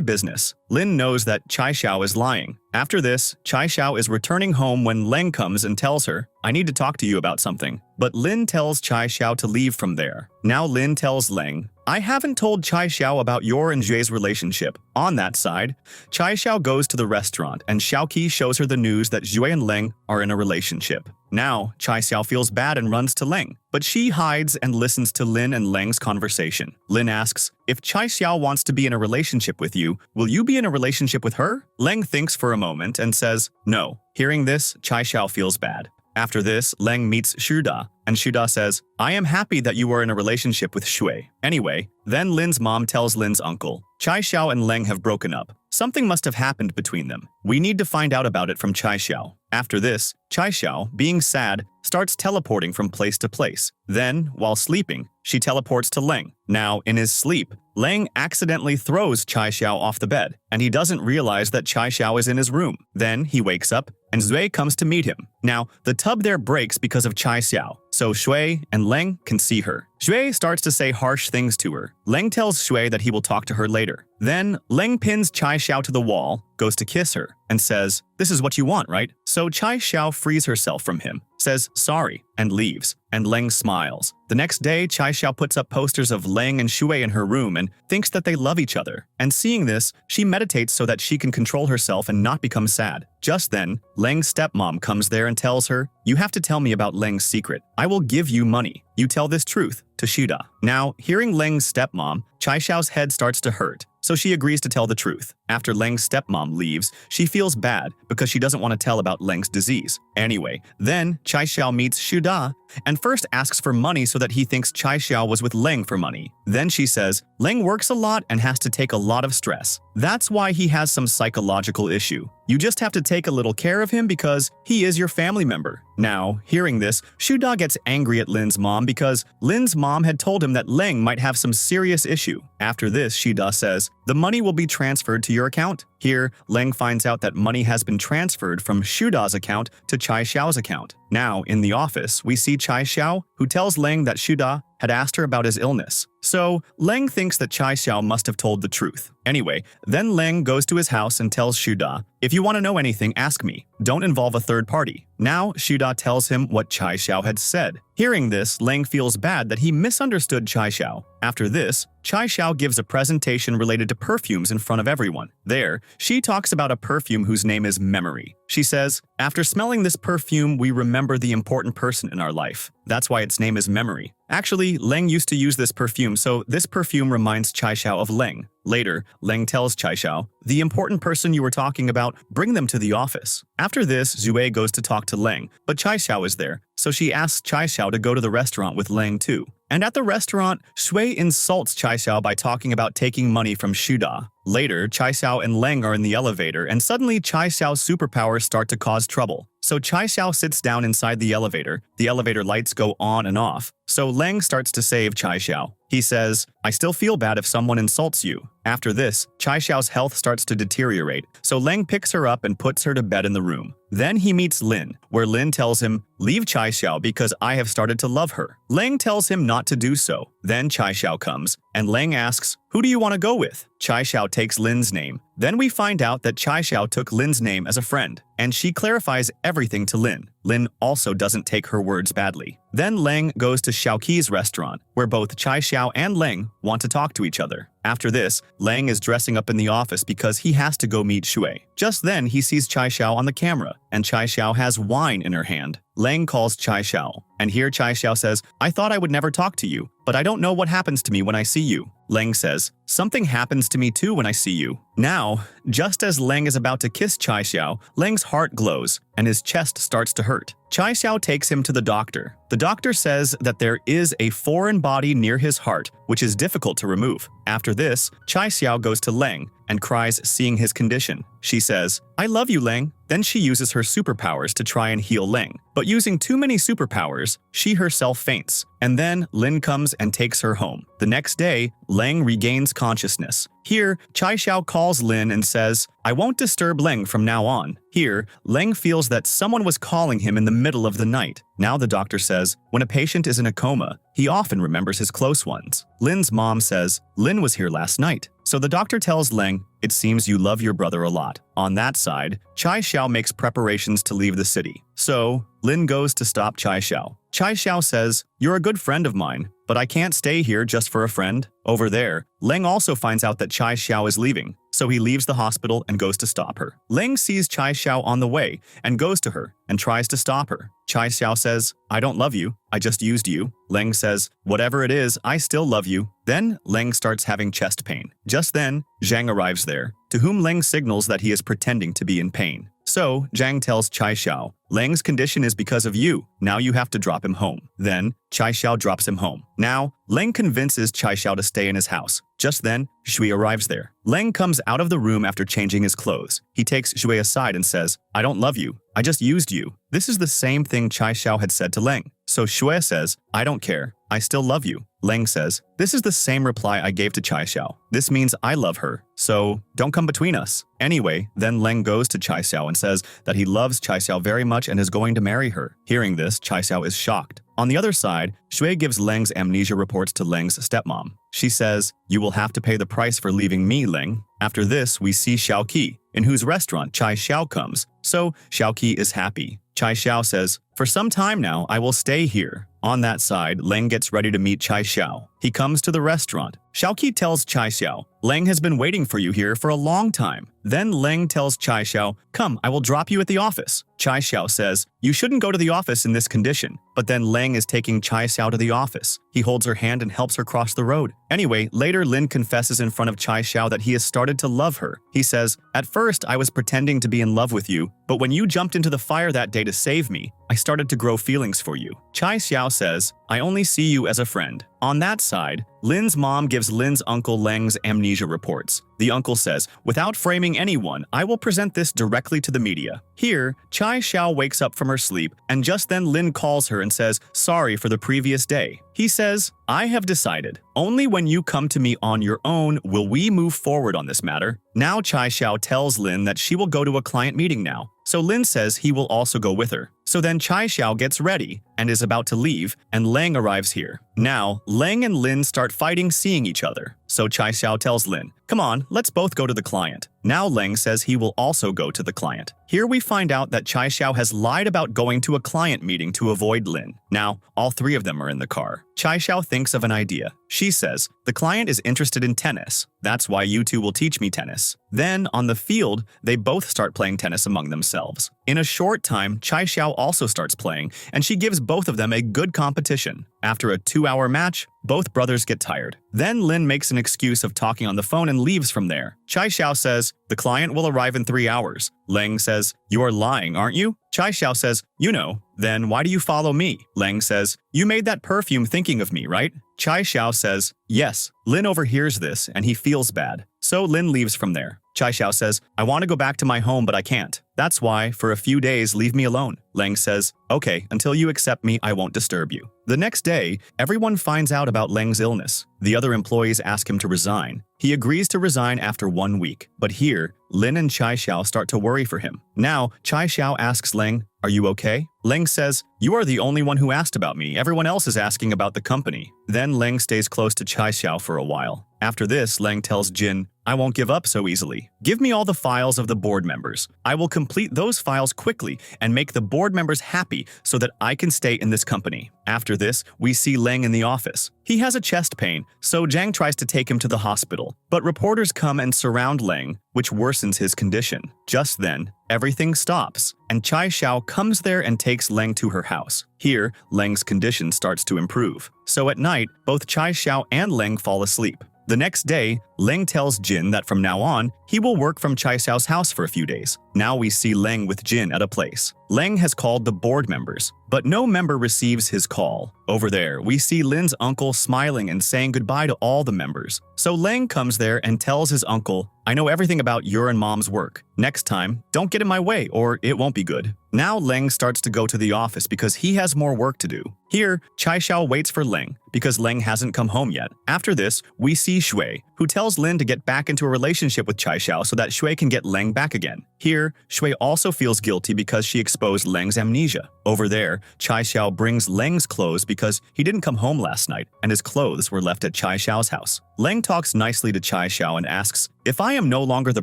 business. Lin knows that Chai Xiao is lying. After this, Chai Xiao is returning home when Leng comes and tells her, I need to talk to you about something. But Lin tells Chai Xiao to leave from there. Now Lin tells Leng, I haven't told Chai Xiao about your and Jue's relationship. On that side, Chai Xiao goes to the restaurant and Xiaoqi shows her the news that Jue and Leng are in a relationship. Now, Chai Xiao feels bad and runs to Leng, but she hides and listens to Lin and Leng's conversation. Lin asks, if Chai Xiao wants to be in a relationship with you, will you be in a relationship with her? Leng thinks for a moment and says, no. Hearing this, Chai Xiao feels bad. After this, Leng meets Shuda, and Shuda says, I am happy that you are in a relationship with Shui. Anyway, then Lin's mom tells Lin's uncle, Chai Xiao and Leng have broken up. Something must have happened between them. We need to find out about it from Chai Xiao. After this, Chai Xiao, being sad, starts teleporting from place to place. Then, while sleeping, she teleports to Leng. Now, in his sleep, Leng accidentally throws Chai Xiao off the bed, and he doesn't realize that Chai Xiao is in his room. Then, he wakes up, and Zui comes to meet him. Now, the tub there breaks because of Chai Xiao, so Shui and Leng can see her. Shui starts to say harsh things to her. Leng tells Shui that he will talk to her later. Then, Leng pins Chai Xiao to the wall, goes to kiss her, and says, this is what you want, right? So Chai Xiao frees herself from him, says sorry, and leaves, and Leng smiles. The next day, Chai Xiao puts up posters of Leng and Shui in her room and thinks that they love each other. And seeing this, she meditates so that she can control herself and not become sad. Just then, Leng's stepmom comes there and tells her, you have to tell me about Leng's secret. I will give you money. You tell this truth to Shida. Now, hearing Leng's stepmom, Chai Xiao's head starts to hurt, so she agrees to tell the truth. After Leng's stepmom leaves, she feels bad because she doesn't want to tell about Leng's disease. Anyway, then Chai Xiao meets Shuda and first asks for money so that he thinks Chai Xiao was with Leng for money. Then she says, Leng works a lot and has to take a lot of stress. That's why he has some psychological issue. You just have to take a little care of him because he is your family member. Now, hearing this, Shuda gets angry at Lin's mom because Lin's mom had told him that Leng might have some serious issue. After this, Shuda says, the money will be transferred to your account. Here, Leng finds out that money has been transferred from Shuda's account to Chai Xiao's account. Now, in the office, we see Chai Xiao, who tells Leng that Shuda had asked her about his illness. So, Leng thinks that Chai Xiao must have told the truth. Anyway, then Leng goes to his house and tells Shuda, if you want to know anything, ask me. Don't involve a third party. Now, Shuda tells him what Chai Xiao had said. Hearing this, Leng feels bad that he misunderstood Chai Xiao. After this, Chai Xiao gives a presentation related to perfumes in front of everyone. There, she talks about a perfume whose name is Memory. She says, after smelling this perfume, we remember the important person in our life. That's why its name is Memory. Actually, Leng used to use this perfume, so this perfume reminds Chai Xiao of Leng. Later, Leng tells Chai Xiao, the important person you were talking about, bring them to the office. After this, Zue goes to talk to Leng, but Chai Xiao is there, so she asks Chai Xiao to go to the restaurant with Leng too. And at the restaurant, Shui insults Chai Xiao by talking about taking money from Shuda. Later, Chai Xiao and Leng are in the elevator, and suddenly Chai Xiao's superpowers start to cause trouble. So Chai Xiao sits down inside the elevator lights go on and off. So Leng starts to save Chai Xiao. He says, I still feel bad if someone insults you. After this, Chai Xiao's health starts to deteriorate, so Leng picks her up and puts her to bed in the room. Then he meets Lin, where Lin tells him, leave Chai Xiao because I have started to love her. Leng tells him not to do so. Then Chai Xiao comes, and Leng asks, who do you want to go with? Chai Xiao takes Lin's name. Then we find out that Chai Xiao took Lin's name as a friend, and she clarifies everything to Lin. Lin also doesn't take her words badly. Then Leng goes to Xiaoqi's restaurant, where both Chai Xiao and Leng want to talk to each other. After this, Leng is dressing up in the office because he has to go meet Shui. Just then, he sees Chai Xiao on the camera, and Chai Xiao has wine in her hand. Leng calls Chai Xiao, and here Chai Xiao says, I thought I would never talk to you, but I don't know what happens to me when I see you. Leng says, something happens to me too when I see you. Now, just as Leng is about to kiss Chai Xiao, Leng's heart glows, and his chest starts to hurt. Chai Xiao takes him to the doctor. The doctor says that there is a foreign body near his heart, which is difficult to remove. After this, Chai Xiao goes to Leng and cries seeing his condition. She says, I love you, Leng. Then she uses her superpowers to try and heal Leng. But using too many superpowers, she herself faints. And then Lin comes and takes her home. The next day, Leng regains consciousness. Here, Chai Xiao calls Lin and says, I won't disturb Leng from now on. Here, Leng feels that someone was calling him in the middle of the night. Now the doctor says, when a patient is in a coma, he often remembers his close ones. Lin's mom says, Lin was here last night. So the doctor tells Leng, it seems you love your brother a lot. On that side, Chai Xiao makes preparations to leave the city. So, Lin goes to stop Chai Xiao. Chai Xiao says, you're a good friend of mine, but I can't stay here just for a friend. Over there, Leng also finds out that Chai Xiao is leaving, so he leaves the hospital and goes to stop her. Leng sees Chai Xiao on the way and goes to her and tries to stop her. Chai Xiao says, I don't love you, I just used you. Leng says, whatever it is, I still love you. Then Leng starts having chest pain. Just then, Zhang arrives there, to whom Leng signals that he is pretending to be in pain. So, Zhang tells Chai Xiao, Leng's condition is because of you. Now you have to drop him home. Then, Chai Xiao drops him home. Now, Leng convinces Chai Xiao to stay in his house. Just then, Shui arrives there. Leng comes out of the room after changing his clothes. He takes Shui aside and says, I don't love you. I just used you. This is the same thing Chai Xiao had said to Leng. So Shui says, I don't care. I still love you. Leng says, this is the same reply I gave to Chai Xiao. This means I love her, so don't come between us. Anyway, then Leng goes to Chai Xiao and says that he loves Chai Xiao very much and is going to marry her. Hearing this, Chai Xiao is shocked. On the other side, Shui gives Leng's amnesia reports to Leng's stepmom. She says, you will have to pay the price for leaving me, Leng. After this, we see Xiaoqi, in whose restaurant Chai Xiao comes. So, Xiaoqi is happy. Chai Xiao says, for some time now, I will stay here. On that side, Leng gets ready to meet Chai Xiao. He comes to the restaurant. Xiaoqi tells Chai Xiao, Leng has been waiting for you here for a long time. Then Leng tells Chai Xiao, come, I will drop you at the office. Chai Xiao says, you shouldn't go to the office in this condition. But then Leng is taking Chai Xiao to the office. He holds her hand and helps her cross the road. Anyway, later Lin confesses in front of Chai Xiao that he has started to love her. He says, at first I was pretending to be in love with you, but when you jumped into the fire that day to save me, I started to grow feelings for you. Chai Xiao says, I only see you as a friend. On that side, Lin's mom gives Lin's uncle Leng's amnesia reports. The uncle says, without framing anyone, I will present this directly to the media. Here, Chai Xiao wakes up from her sleep, and just then Lin calls her and says, sorry for the previous day. He says, I have decided. Only when you come to me on your own will we move forward on this matter. Now Chai Xiao tells Lin that she will go to a client meeting now. So Lin says he will also go with her. So then Chai Xiao gets ready and is about to leave, and Leng arrives here. Now, Leng and Lin start fighting seeing each other. So Chai Xiao tells Lin, come on, let's both go to the client. Now Leng says he will also go to the client. Here we find out that Chai Xiao has lied about going to a client meeting to avoid Lin. Now, all three of them are in the car. Chai Xiao thinks of an idea. She says, the client is interested in tennis. That's why you two will teach me tennis. Then, on the field, they both start playing tennis among themselves. In a short time, Chai Xiao also starts playing, and she gives both of them a good competition. After a 2-hour match, both brothers get tired. Then Lin makes an excuse of talking on the phone and leaves from there. Chai Xiao says, the client will arrive in 3 hours. Leng says, you are lying, aren't you? Chai Xiao says, you know. Then why do you follow me? Leng says, you made that perfume thinking of me, right? Chai Xiao says, yes. Lin overhears this and he feels bad. So Lin leaves from there. Chai Xiao says, I want to go back to my home, but I can't. That's why, for a few days, leave me alone. Leng says, okay, until you accept me, I won't disturb you. The next day, everyone finds out about Leng's illness. The other employees ask him to resign. He agrees to resign after 1 week. But here, Lin and Chai Xiao start to worry for him. Now, Chai Xiao asks Leng, are you okay? Leng says, you are the only one who asked about me. Everyone else is asking about the company. Then Leng stays close to Chai Xiao for a while. After this, Leng tells Jin, I won't give up so easily. Give me all the files of the board members. I will complete those files quickly and make the board members happy so that I can stay in this company. After this, we see Leng in the office. He has a chest pain, so Zhang tries to take him to the hospital. But reporters come and surround Leng, which worsens his condition. Just then, everything stops, and Chai Xiao comes there and takes Leng to her house. Here, Leng's condition starts to improve. So at night, both Chai Xiao and Leng fall asleep. The next day, Leng tells Jin that from now on, he will work from Chai Xiao's house for a few days. Now we see Leng with Jin at a place. Leng has called the board members, but no member receives his call. Over there, we see Lin's uncle smiling and saying goodbye to all the members. So Leng comes there and tells his uncle, I know everything about your and mom's work. Next time, don't get in my way or it won't be good. Now Leng starts to go to the office because he has more work to do. Here, Chai Xiao waits for Leng because Leng hasn't come home yet. After this, we see Shui, who tells Lin to get back into a relationship with Chai Xiao so that Shui can get Leng back again. Here, Shui also feels guilty because she exposed Leng's amnesia. Over there, Chai Xiao brings Leng's clothes because he didn't come home last night and his clothes were left at Chai Xiao's house. Leng talks nicely to Chai Xiao and asks, if I am no longer the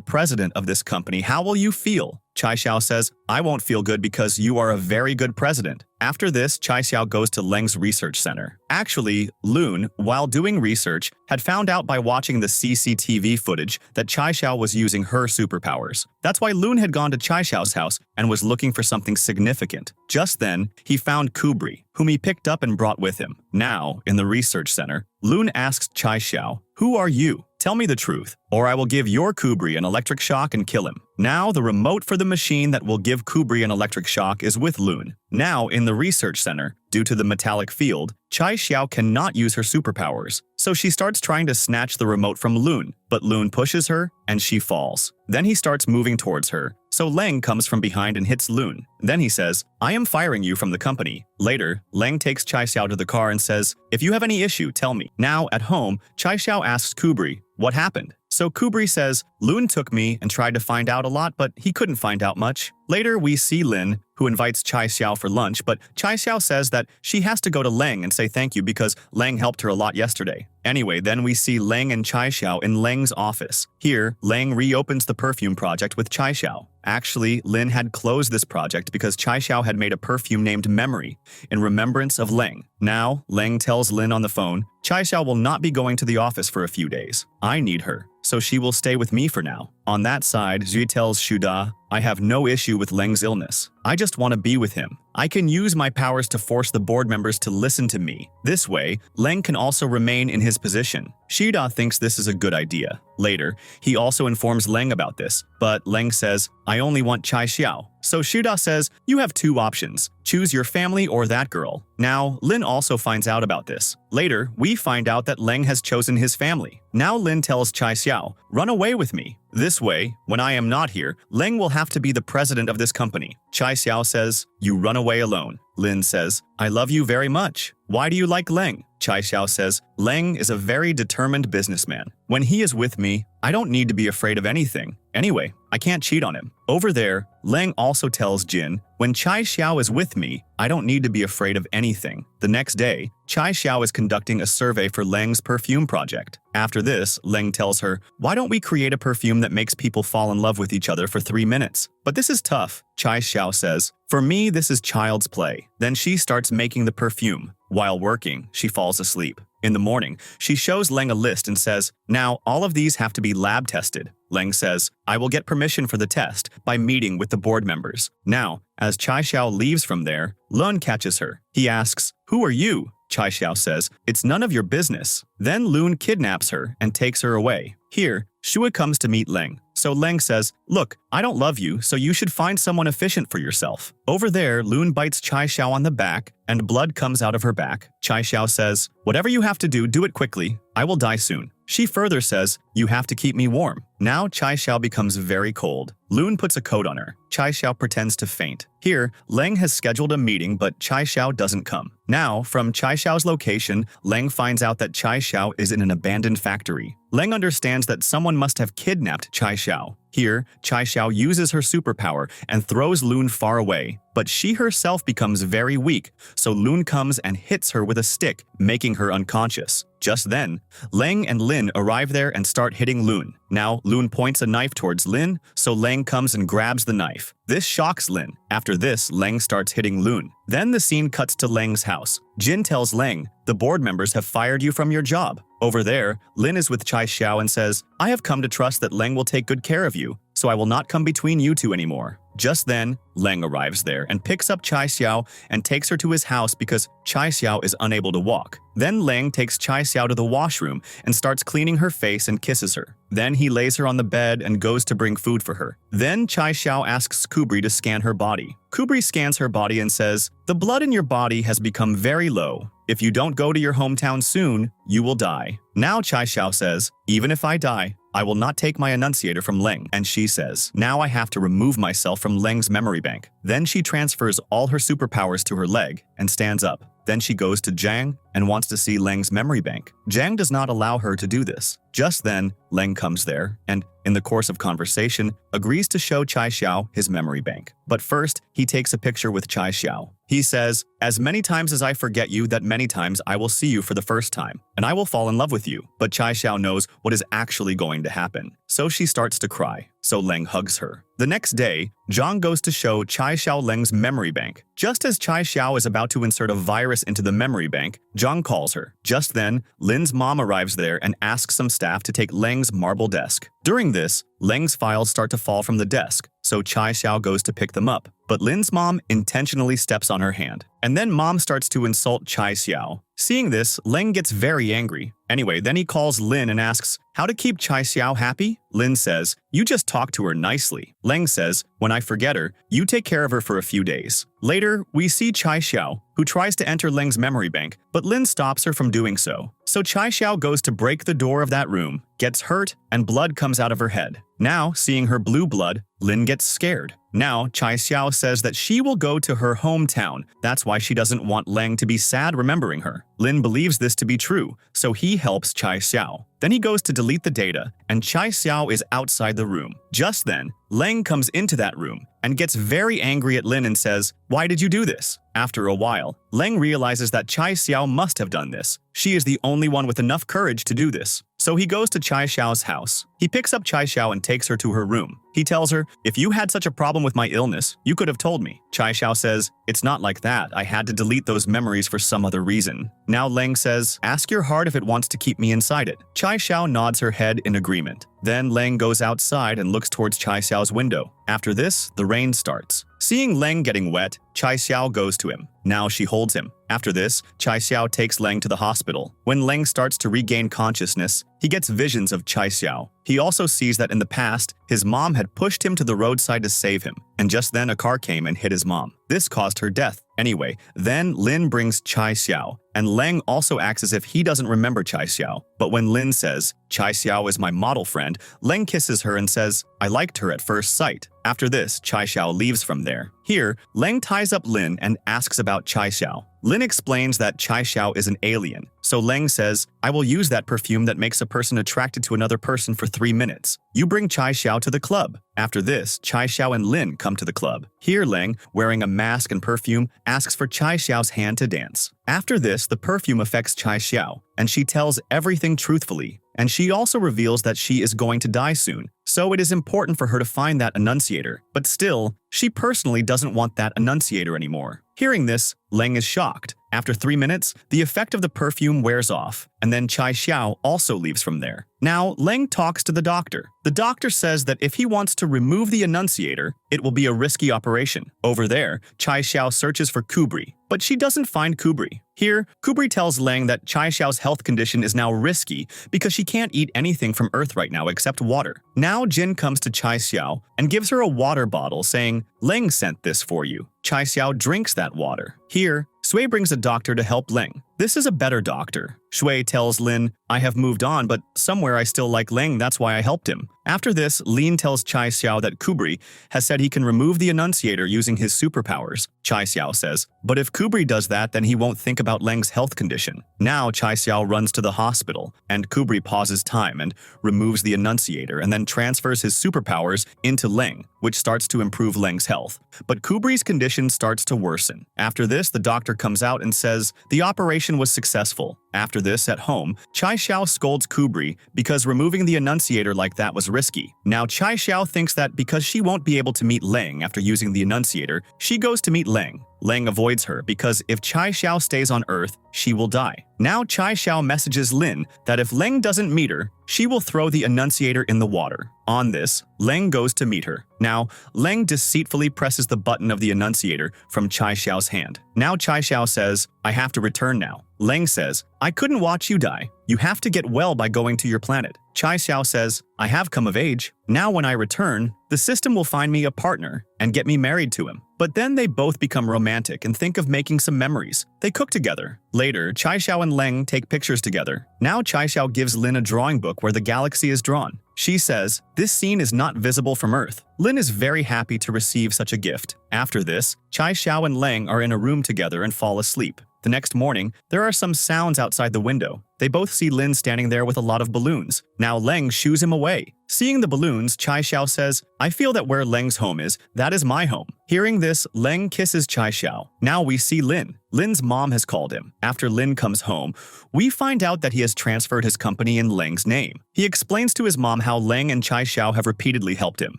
president of this company, how will you feel? Chai Xiao says, I won't feel good because you are a very good president. After this, Chai Xiao goes to Leng's research center. Actually, Lun, while doing research, had found out by watching the CCTV footage that Chai Xiao was using her superpowers. That's why Lun had gone to Chai Xiao's house and was looking for something significant. Just then, he found Kubri, whom he picked up and brought with him. Now, in the research center, Lun asks Chai Xiao, who are you? Tell me the truth, or I will give your Kubri an electric shock and kill him. Now, the remote for the machine that will give Kubri an electric shock is with Lun. Now, in the research center, due to the metallic field, Chai Xiao cannot use her superpowers. So she starts trying to snatch the remote from Lun, but Lun pushes her and she falls. Then he starts moving towards her. So Leng comes from behind and hits Lun. Then he says, I am firing you from the company. Later, Leng takes Chai Xiao to the car and says, if you have any issue, tell me. Now, at home, Chai Xiao asks Kubri, what happened? So Kubri says, Lun took me and tried to find out a lot, but he couldn't find out much. Later, we see Lin, who invites Chai Xiao for lunch, but Chai Xiao says that she has to go to Leng and say thank you because Leng helped her a lot yesterday. Anyway, then we see Leng and Chai Xiao in Leng's office. Here, Leng reopens the perfume project with Chai Xiao. Actually, Lin had closed this project because Chai Xiao had made a perfume named Memory in remembrance of Leng. Now, Leng tells Lin on the phone, Chai Xiao will not be going to the office for a few days. I need her, so she will stay with me for now. On that side, Zhi tells Shuda, I have no issue with Leng's illness. I just want to be with him. I can use my powers to force the board members to listen to me. This way, Leng can also remain in his position. Shida thinks this is a good idea. Later, he also informs Leng about this, but Leng says, I only want Chai Xiao. So Shida says, you have two options. Choose your family or that girl. Now, Lin also finds out about this. Later, we find out that Leng has chosen his family. Now Lin tells Chai Xiao, run away with me. This way, when I am not here, Leng will have to be the president of this company. Chai Xiao says, you run away alone. Lin says, I love you very much. Why do you like Leng? Chai Xiao says, Leng is a very determined businessman. When he is with me, I don't need to be afraid of anything. Anyway, I can't cheat on him. Over there, Leng also tells Jin, when Chai Xiao is with me, I don't need to be afraid of anything. The next day, Chai Xiao is conducting a survey for Leng's perfume project. After this, Leng tells her, why don't we create a perfume that makes people fall in love with each other for 3 minutes? But this is tough, Chai Xiao says. For me, this is child's play. Then she starts making the perfume. While working, she falls asleep. In the morning, she shows Leng a list and says, now all of these have to be lab tested. Leng says, I will get permission for the test by meeting with the board members. Now, as Chai Xiao leaves from there, Lun catches her. He asks, who are you? Chai Xiao says, it's none of your business. Then Lun kidnaps her and takes her away. Here, Shua comes to meet Leng. So Leng says, "Look, I don't love you, so you should find someone efficient for yourself." Over there, Loon bites Chai Xiao on the back, and blood comes out of her back. Chai Xiao says, "Whatever you have to do it quickly. I will die soon." She further says, "You have to keep me warm." Now Chai Xiao becomes very cold. Loon puts a coat on her. Chai Xiao pretends to faint. Here, Leng has scheduled a meeting, but Chai Xiao doesn't come. Now, from Chai Xiao's location, Leng finds out that Chai Xiao is in an abandoned factory. Leng understands that someone must have kidnapped Chai Xiao. Here, Chai Xiao uses her superpower and throws Loon far away, but she herself becomes very weak, so Loon comes and hits her with a stick, making her unconscious. Just then, Leng and Lin arrive there and start hitting Loon. Now, Loon points a knife towards Lin, so Leng comes and grabs the knife. This shocks Lin. After this, Leng starts hitting Loon. Then the scene cuts to Leng's house. Jin tells Leng, "The board members have fired you from your job." Over there, Lin is with Chai Xiao and says, "I have come to trust that Leng will take good care of you, so I will not come between you two anymore." Just then, Leng arrives there and picks up Chai Xiao and takes her to his house because Chai Xiao is unable to walk. Then Leng takes Chai Xiao to the washroom and starts cleaning her face and kisses her. Then he lays her on the bed and goes to bring food for her. Then Chai Xiao asks Kubri to scan her body. Kubri scans her body and says, "The blood in your body has become very low. If you don't go to your hometown soon, you will die." Now Chai Xiao says, "Even if I die, I will not take my enunciator from Leng." And she says, "Now I have to remove myself from Leng's memory bank." Then she transfers all her superpowers to her leg and stands up. Then she goes to Jiang and wants to see Leng's memory bank. Jiang does not allow her to do this. Just then, Leng comes there and, in the course of conversation, agrees to show Chai Xiao his memory bank. But first, he takes a picture with Chai Xiao. He says, "As many times as I forget you, that many times I will see you for the first time, and I will fall in love with you." But Chai Xiao knows what is actually going to happen, so she starts to cry. So Leng hugs her. The next day, Zhang goes to show Chai Xiao Leng's memory bank. Just as Chai Xiao is about to insert a virus into the memory bank, Zhang calls her. Just then, Lin's mom arrives there and asks some staff to take Leng's marble desk. During this, Leng's files start to fall from the desk, so Chai Xiao goes to pick them up. But Lin's mom intentionally steps on her hand. And then mom starts to insult Chai Xiao. Seeing this, Leng gets very angry. Anyway, then he calls Lin and asks, "How to keep Chai Xiao happy?" Lin says, "You just talk to her nicely." Leng says, "When I forget her, you take care of her for a few days." Later, we see Chai Xiao, who tries to enter Leng's memory bank, but Lin stops her from doing so. So Chai Xiao goes to break the door of that room, gets hurt, and blood comes out of her head. Now, seeing her blue blood, Lin gets scared. Now, Chai Xiao says that she will go to her hometown. That's why she doesn't want Leng to be sad remembering her. Lin believes this to be true, so he helps Chai Xiao. Then he goes to delete the data, and Chai Xiao is outside the room. Just then, Leng comes into that room and gets very angry at Lin and says, "Why did you do this?" After a while, Leng realizes that Chai Xiao must have done this. She is the only one with enough courage to do this. So he goes to Chai Xiao's house. He picks up Chai Xiao and takes her to her room. He tells her, "If you had such a problem with my illness, you could have told me." Chai Xiao says, "It's not like that. I had to delete those memories for some other reason." Now Leng says, "Ask your heart if it wants to keep me inside it." Chai Xiao nods her head in agreement. Then Leng goes outside and looks towards Chai Xiao's window. After this, the rain starts. Seeing Leng getting wet, Chai Xiao goes to him. Now she holds him. After this, Chai Xiao takes Leng to the hospital. When Leng starts to regain consciousness, he gets visions of Chai Xiao. He also sees that in the past, his mom had pushed him to the roadside to save him, and just then a car came and hit his mom. This caused her death. Anyway, then Lin brings Chai Xiao, and Leng also acts as if he doesn't remember Chai Xiao. But when Lin says, "Chai Xiao is my model friend," Leng kisses her and says, "I liked her at first sight." After this, Chai Xiao leaves from there. Here, Leng ties up Lin and asks about Chai Xiao. Lin explains that Chai Xiao is an alien, so Leng says, "I will use that perfume that makes a person attracted to another person for 3 minutes. You bring Chai Xiao to the club." After this, Chai Xiao and Lin come to the club. Here Leng, wearing a mask and perfume, asks for Chai Xiao's hand to dance. After this, the perfume affects Chai Xiao, and she tells everything truthfully. And she also reveals that she is going to die soon, so it is important for her to find that enunciator. But still, she personally doesn't want that enunciator anymore. Hearing this, Leng is shocked. After 3 minutes, the effect of the perfume wears off, and then Chai Xiao also leaves from there. Now, Leng talks to the doctor. The doctor says that if he wants to remove the annunciator, it will be a risky operation. Over there, Chai Xiao searches for Kubri, but she doesn't find Kubri. Here, Kubri tells Leng that Chai Xiao's health condition is now risky because she can't eat anything from Earth right now except water. Now Jin comes to Chai Xiao and gives her a water bottle saying, "Leng sent this for you." Chai Xiao drinks that water. Here, Sui brings a doctor to help Leng. This is a better doctor. Shui tells Lin, "I have moved on, but somewhere I still like Leng, that's why I helped him." After this, Lin tells Chai Xiao that Kubri has said he can remove the annunciator using his superpowers. Chai Xiao says, "But if Kubri does that, then he won't think about Leng's health condition." Now Chai Xiao runs to the hospital, and Kubri pauses time and removes the annunciator and then transfers his superpowers into Leng, which starts to improve Leng's health. But Kubri's condition starts to worsen. After this, the doctor comes out and says the operation was successful. After this, at home, Chai Xiao scolds Kubri because removing the annunciator like that was risky. Now Chai Xiao thinks that because she won't be able to meet Leng after using the annunciator, she goes to meet Leng. Leng avoids her because if Chai Xiao stays on Earth, she will die. Now Chai Xiao messages Lin that if Leng doesn't meet her, she will throw the annunciator in the water. On this, Leng goes to meet her. Now, Leng deceitfully presses the button of the annunciator from Chai Xiao's hand. Now Chai Xiao says, "I have to return now." Leng says, "I couldn't watch you die. You have to get well by going to your planet." Chai Xiao says, "I have come of age. Now when I return, the system will find me a partner and get me married to him." But then they both become romantic and think of making some memories. They cook together. Later, Chai Xiao and Leng take pictures together. Now Chai Xiao gives Lin a drawing book where the galaxy is drawn. She says, "This scene is not visible from Earth." Lin is very happy to receive such a gift. After this, Chai Xiao and Leng are in a room together and fall asleep. The next morning, there are some sounds outside the window. They both see Lin standing there with a lot of balloons. Now Leng shoos him away. Seeing the balloons, Chai Xiao says, "I feel that where Leng's home is, that is my home." Hearing this, Leng kisses Chai Xiao. Now we see Lin. Lin's mom has called him. After Lin comes home, we find out that he has transferred his company in Leng's name. He explains to his mom how Leng and Chai Xiao have repeatedly helped him.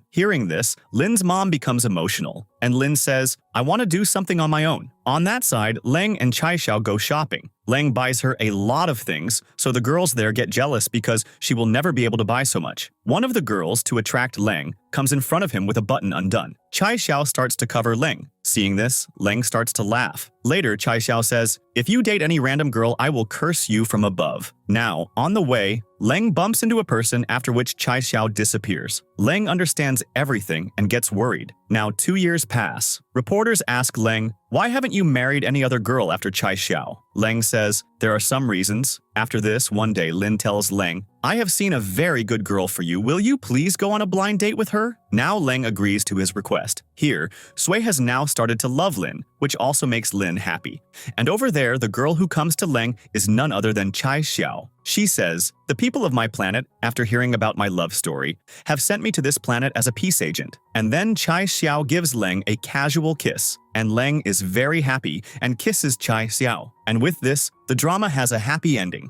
Hearing this, Lin's mom becomes emotional, and Lin says, "I want to do something on my own." On that side, Leng and Chai Xiao go shopping. Leng buys her a lot of things, so the girls there get jealous because she will never be able to buy so much. One of the girls, to attract Leng, comes in front of him with a button undone. Chai Xiao starts to cover Leng. Seeing this, Leng starts to laugh. Later, Chai Xiao says, "If you date any random girl, I will curse you from above." Now, on the way, Leng bumps into a person, after which Chai Xiao disappears. Leng understands everything and gets worried. Now 2 years pass. Reporters ask Leng, "Why haven't you married any other girl after Chai Xiao?" Leng says, "There are some reasons." After this, one day Lin tells Leng, "I have seen a very good girl for you. Will you please go on a blind date with her?" Now Leng agrees to his request. Here, Sui has now started to love Lin, which also makes Lin happy. And over there, the girl who comes to Leng is none other than Chai Xiao. She says, "The people of my planet, after hearing about my love story, have sent me to this planet as a peace agent." And then Chai Xiao gives Leng a casual kiss, and Leng is very happy and kisses Chai Xiao. And with this, the drama has a happy ending.